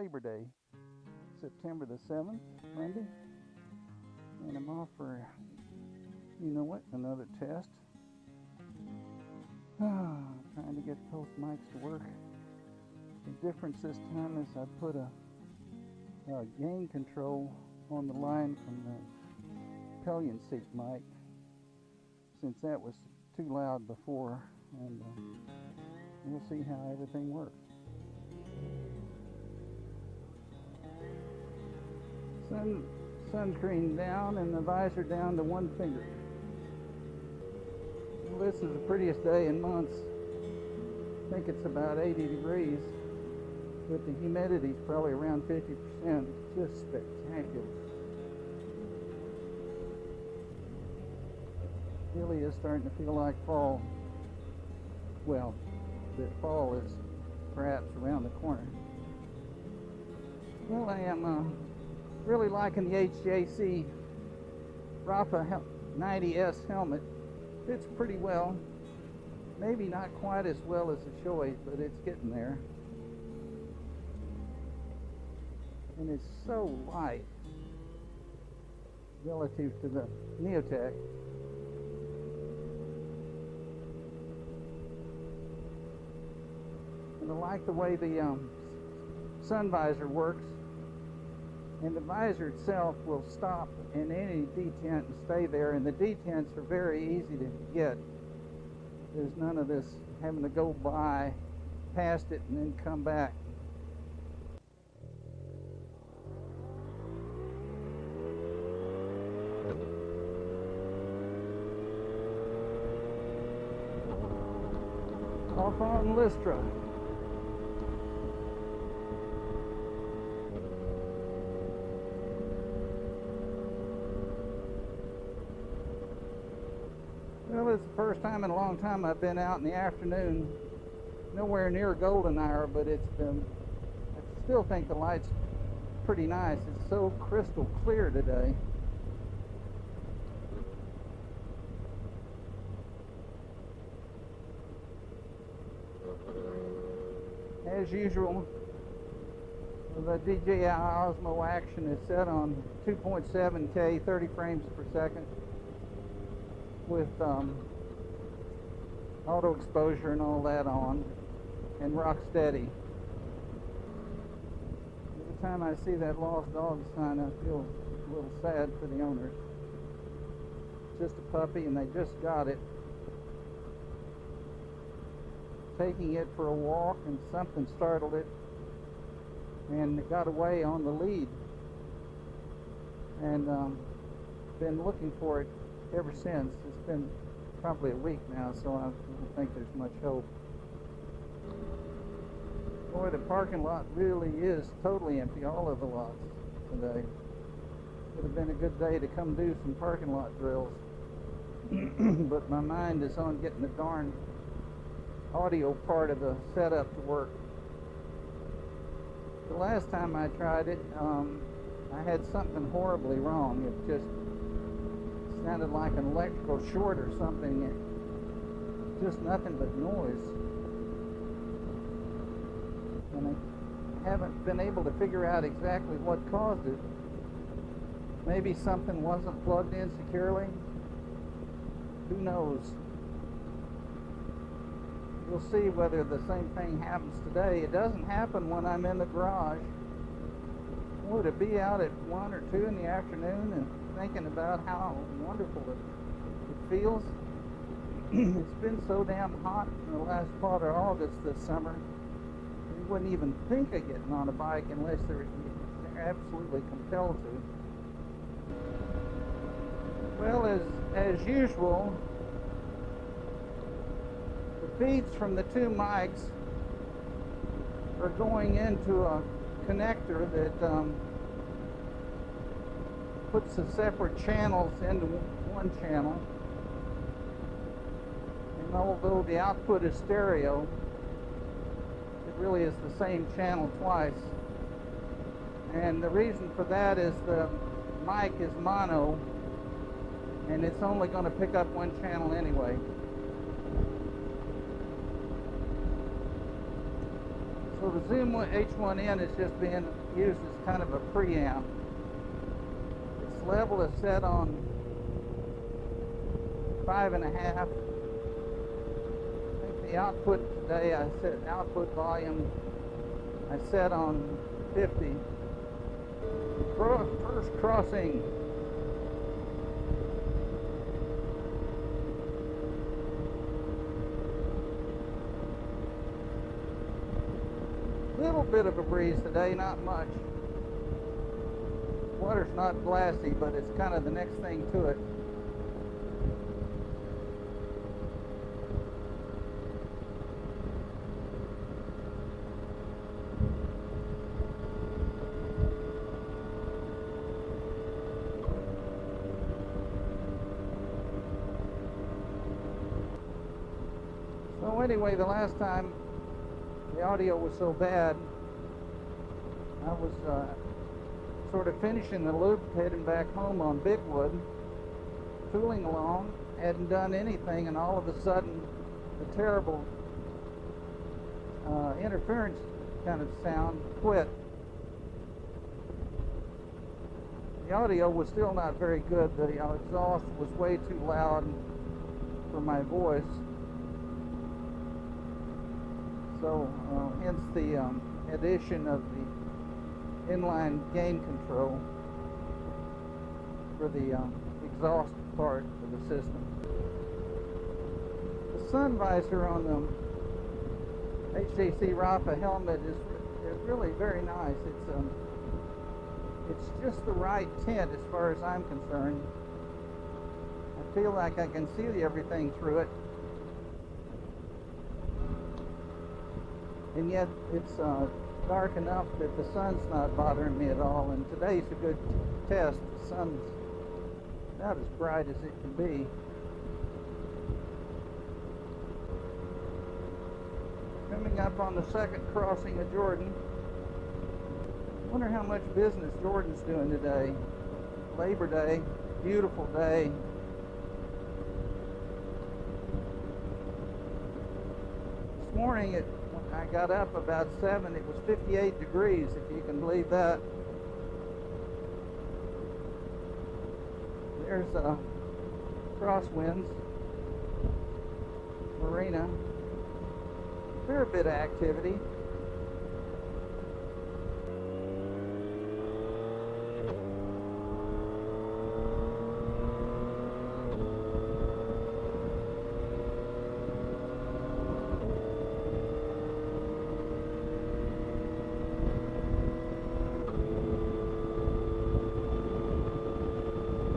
Labor Day, September the 7th, Monday, and I'm off for, you know what, another test. Trying to get both mics to work. The difference this time is I put a gain control on the line from the pillion seat mic, since that was too loud before, and we'll see how everything works. Sunscreen down and the visor down to one finger. Well, this is the prettiest day in months. I think it's about 80 degrees, but the humidity's probably around 50%. Just spectacular. Really is starting to feel like fall. Well, the fall is perhaps around the corner. Well, I am really liking the HJC Rafa 90S helmet. Fits pretty well. Maybe not quite as well as the Shoei, but it's getting there. And it's so light relative to the Neotech. And I like the way the sun visor works. And the visor itself will stop in any detent and stay there, and the detents are very easy to get. There's none of this having to go by past it and then come back. Off on Lystra. Well, it's the first time in a long time I've been out in the afternoon. Nowhere near a golden hour, but I still think the light's pretty nice. It's so crystal clear today. As usual, the DJI Osmo Action is set on 2.7K, 30 frames per second, with auto exposure and all that on, and rock steady. Every time I see that lost dog sign, I feel a little sad for the owners. It's just a puppy and they just got it. Taking it for a walk and something startled it, and it got away on the lead, and been looking for it ever since. It's been probably a week now, so I don't think there's much hope. Boy, the parking lot really is totally empty, all of the lots today. Would have been a good day to come do some parking lot drills. But my mind is on getting the darn audio part of the setup to work. The last time I tried it, I had something horribly wrong. It just sounded like an electrical short or something. Just nothing but noise. And I haven't been able to figure out exactly what caused it. Maybe something wasn't plugged in securely. Who knows? We'll see whether the same thing happens today. It doesn't happen when I'm in the garage. Boy, to be out at 1 or 2 in the afternoon and thinking about how wonderful it feels. It's been so damn hot in the last part of August this summer. You wouldn't even think of getting on a bike unless they're absolutely compelled to. Well, as usual, the feeds from the two mics are going into a connector that puts the separate channels into one channel. And although the output is stereo, it really is the same channel twice. And the reason for that is the mic is mono, and it's only going to pick up one channel anyway. So the Zoom H1N is just being used as kind of a preamp. Its level is set on 5.5. I think the output today, I set output volume, I set on 50. First crossing. Little bit of a breeze today, not much. Water's not glassy, but it's kind of the next thing to it. So anyway, the last time the audio was so bad, I was sort of finishing the loop, heading back home on Bigwood, tooling along, hadn't done anything, and all of a sudden the terrible interference kind of sound quit. The audio was still not very good. The exhaust was way too loud for my voice. So hence the addition of the inline gain control for the exhaust part of the system. The sun visor on the HTC Rafa helmet is really very nice. It's just the right tint as far as I'm concerned. I feel like I can see everything through it. And yet it's dark enough that the sun's not bothering me at all, and today's a good test. The sun's about as bright as it can be. Coming up on the second crossing of Jordan. Wonder how much business Jordan's doing today. Labor Day, beautiful day. This morning I got up about 7, it was 58 degrees, if you can believe that. There's Crosswinds Marina. Fair bit of activity.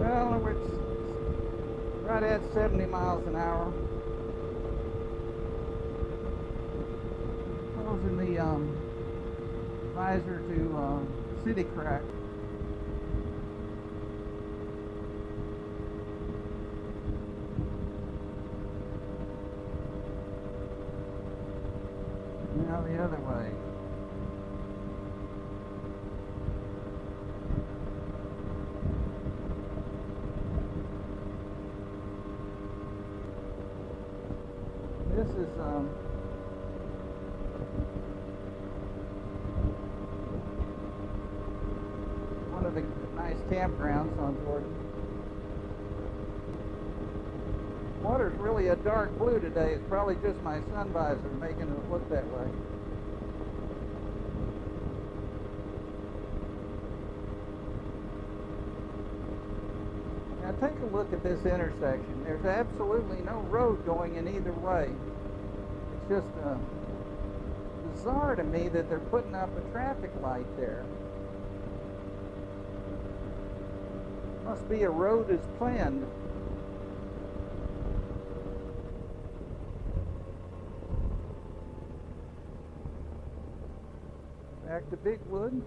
Well, it's right at 70 miles an hour. Closing the visor to city crack. Now the other way. This is one of the nice campgrounds on Jordan. Water's really a dark blue today. It's probably just my sun visor making it look that way. Now take a look at this intersection. There's absolutely no road going in either way. It's just bizarre to me that they're putting up a traffic light there. Must be a road as planned. Back to Bigwood.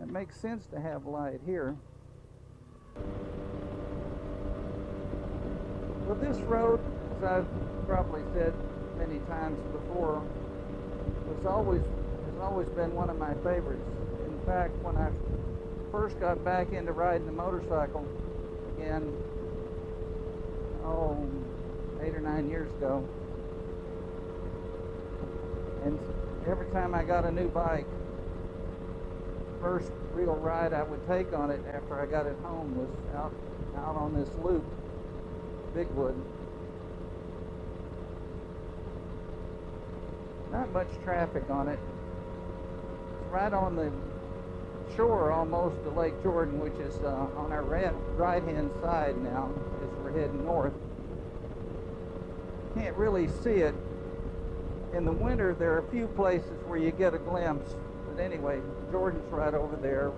It makes sense to have light here. Well, this road, as I've probably said many times before, has always been one of my favorites. In fact, when I first got back into riding the motorcycle again, 8 or 9 years ago, And every time I got a new bike, first real ride I would take on it after I got it home was out on this loop, Bigwood. Not much traffic on it. It's right on the shore almost to Lake Jordan, which is on our right-hand side now as we're heading north. Can't really see it. In the winter, there are a few places where you get a glimpse. But anyway, Jordan's right over there.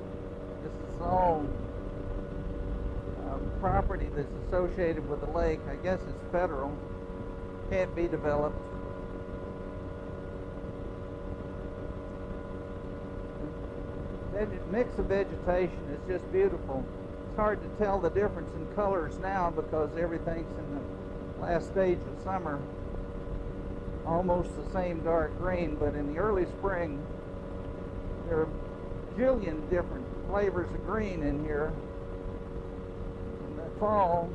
This is all property that's associated with the lake. I guess it's federal. Can't be developed. Mix of vegetation is just beautiful. It's hard to tell the difference in colors now because everything's in the last stage of summer. Almost the same dark green, but in the early spring there are a jillion different flavors of green in here. In the fall,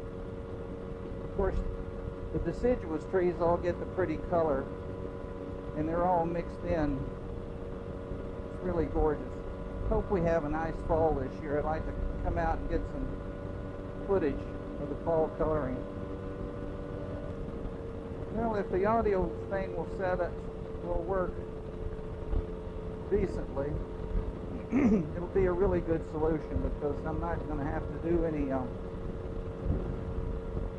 of course, the deciduous trees all get the pretty color and they're all mixed in. It's really gorgeous. Hope we have a nice fall this year. I'd like to come out and get some footage of the fall coloring. Well, if the audio thing will work decently, it'll be a really good solution because I'm not going to have to do any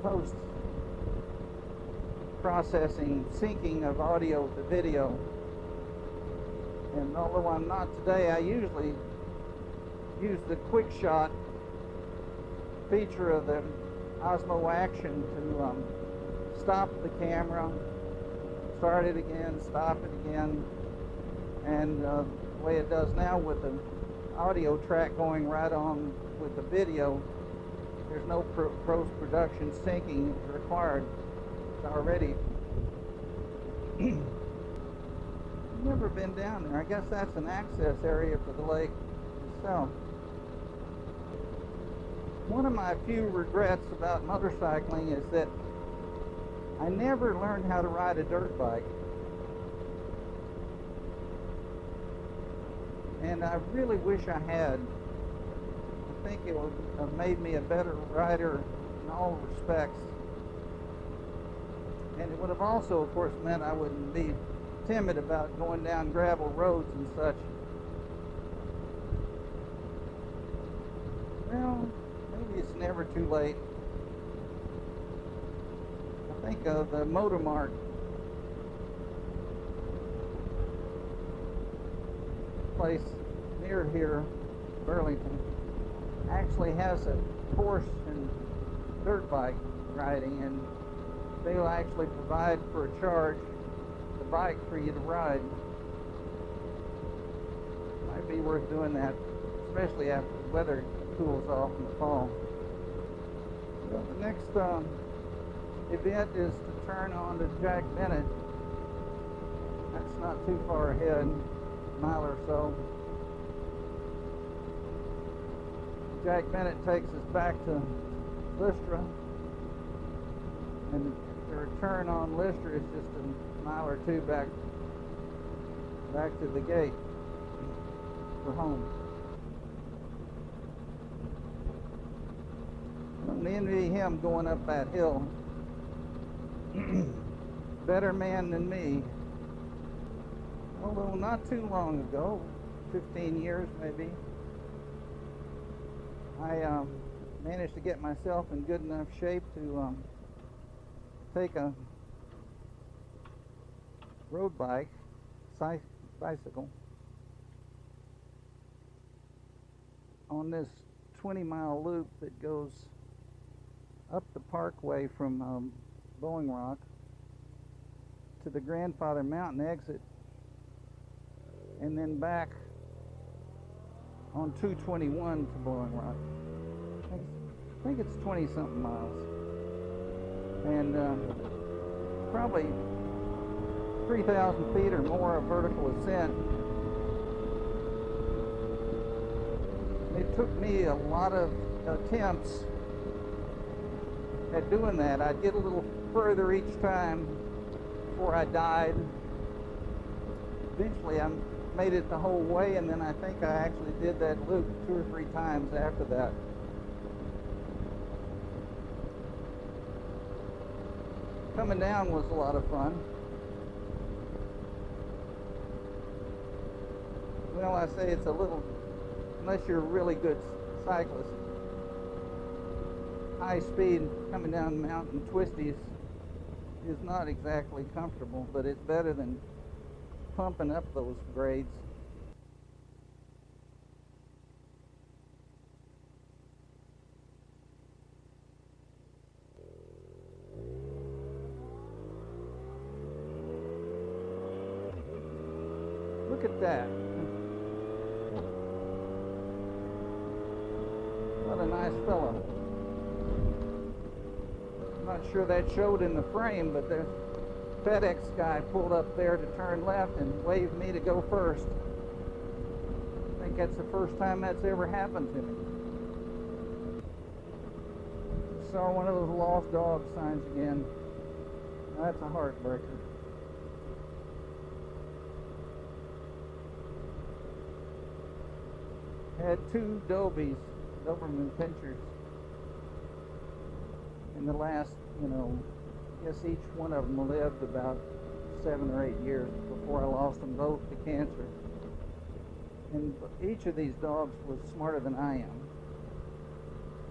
post-processing, syncing of audio to video. And although I'm not today, I usually use the quick shot feature of the Osmo Action to stop the camera, start it again, stop it again. And the way it does now with the audio track going right on with the video, there's no post-production syncing required. It's already never been down there. I guess that's an access area for the lake itself. One of my few regrets about motorcycling is that I never learned how to ride a dirt bike. And I really wish I had. I think it would have made me a better rider in all respects. And it would have also, of course, meant I wouldn't be timid about going down gravel roads and such. Well, maybe it's never too late. I think of the Motor Mart place near here, Burlington, actually has a course in dirt bike riding, and they'll actually provide for a charge the bike for you to ride. Might be worth doing that, especially after the weather cools off in the fall. So the next event is to turn on to Jack Bennett. That's not too far ahead, a mile or so. Jack Bennett takes us back to Lystra, and the return on Lystra is just a mile or two back to the gate for home. I don't envy him going up that hill. Better man than me. Although not too long ago, 15 years maybe, I managed to get myself in good enough shape to take a road bike, bicycle, on this 20-mile loop that goes up the parkway from Bowling Rock to the Grandfather Mountain exit, and then back on 221 to Bowling Rock. I think it's 20-something miles, and probably 3,000 feet or more of vertical ascent. It took me a lot of attempts at doing that. I'd get a little further each time before I died. eventually I made it the whole way, and then I think I actually did that loop 2 or 3 times after that. Coming down was a lot of fun. Well, I say it's a little, unless you're a really good cyclist, high speed coming down mountain twisties is not exactly comfortable, but it's better than pumping up those grades. Look at that. What a nice fellow. I'm not sure that showed in the frame, but the FedEx guy pulled up there to turn left and waved me to go first. I think that's the first time that's ever happened to me. Saw one of those lost dog signs again. That's a heartbreaker. Had 2 Doberman pinchers in the last, I guess each one of them lived about 7 or 8 years before I lost them both to cancer. And each of these dogs was smarter than I am.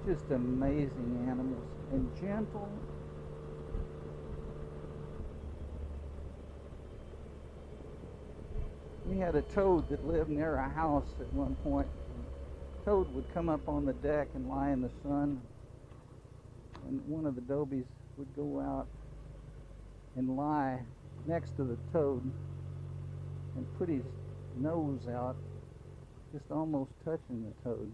Just amazing animals, and gentle. We had a toad that lived near our house at one point. The toad would come up on the deck and lie in the sun, and one of the dobies would go out and lie next to the toad and put his nose out, just almost touching the toad.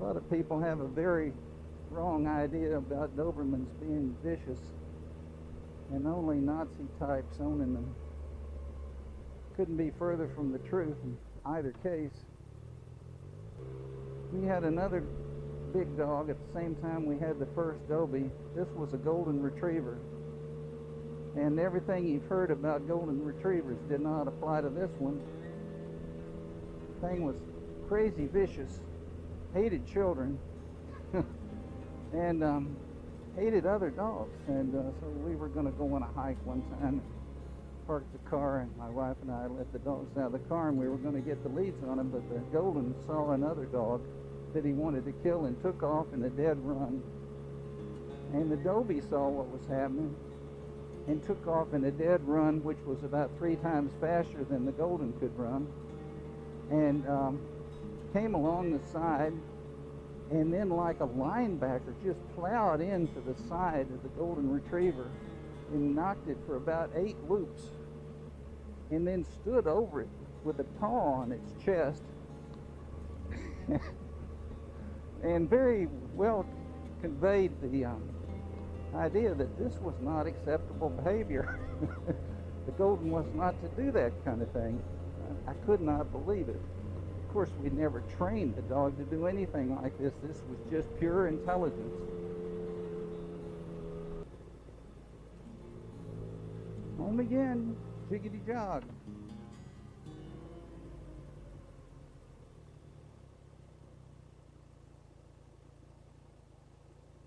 A lot of people have a very wrong idea about Dobermans being vicious, and only Nazi types owning them. Couldn't be further from the truth in either case. We had another big dog at the same time we had the first Dobie. This was a golden retriever, and everything you've heard about golden retrievers did not apply to this one. The thing was crazy vicious, hated children, and hated other dogs. And so we were going to go on a hike one time, parked the car, and my wife and I let the dogs out of the car, and we were going to get the leads on him, but the golden saw another dog that he wanted to kill and took off in a dead run. And the Dobie saw what was happening and took off in a dead run, which was about 3 times faster than the golden could run, and came along the side, and then like a linebacker just plowed into the side of the golden retriever and knocked it for about 8 loops, and then stood over it with a paw on its chest and very well conveyed the idea that this was not acceptable behavior. The golden was not to do that kind of thing. I could not believe it. Of course, we never trained the dog to do anything like this. This was just pure intelligence. Home again, jiggity jog.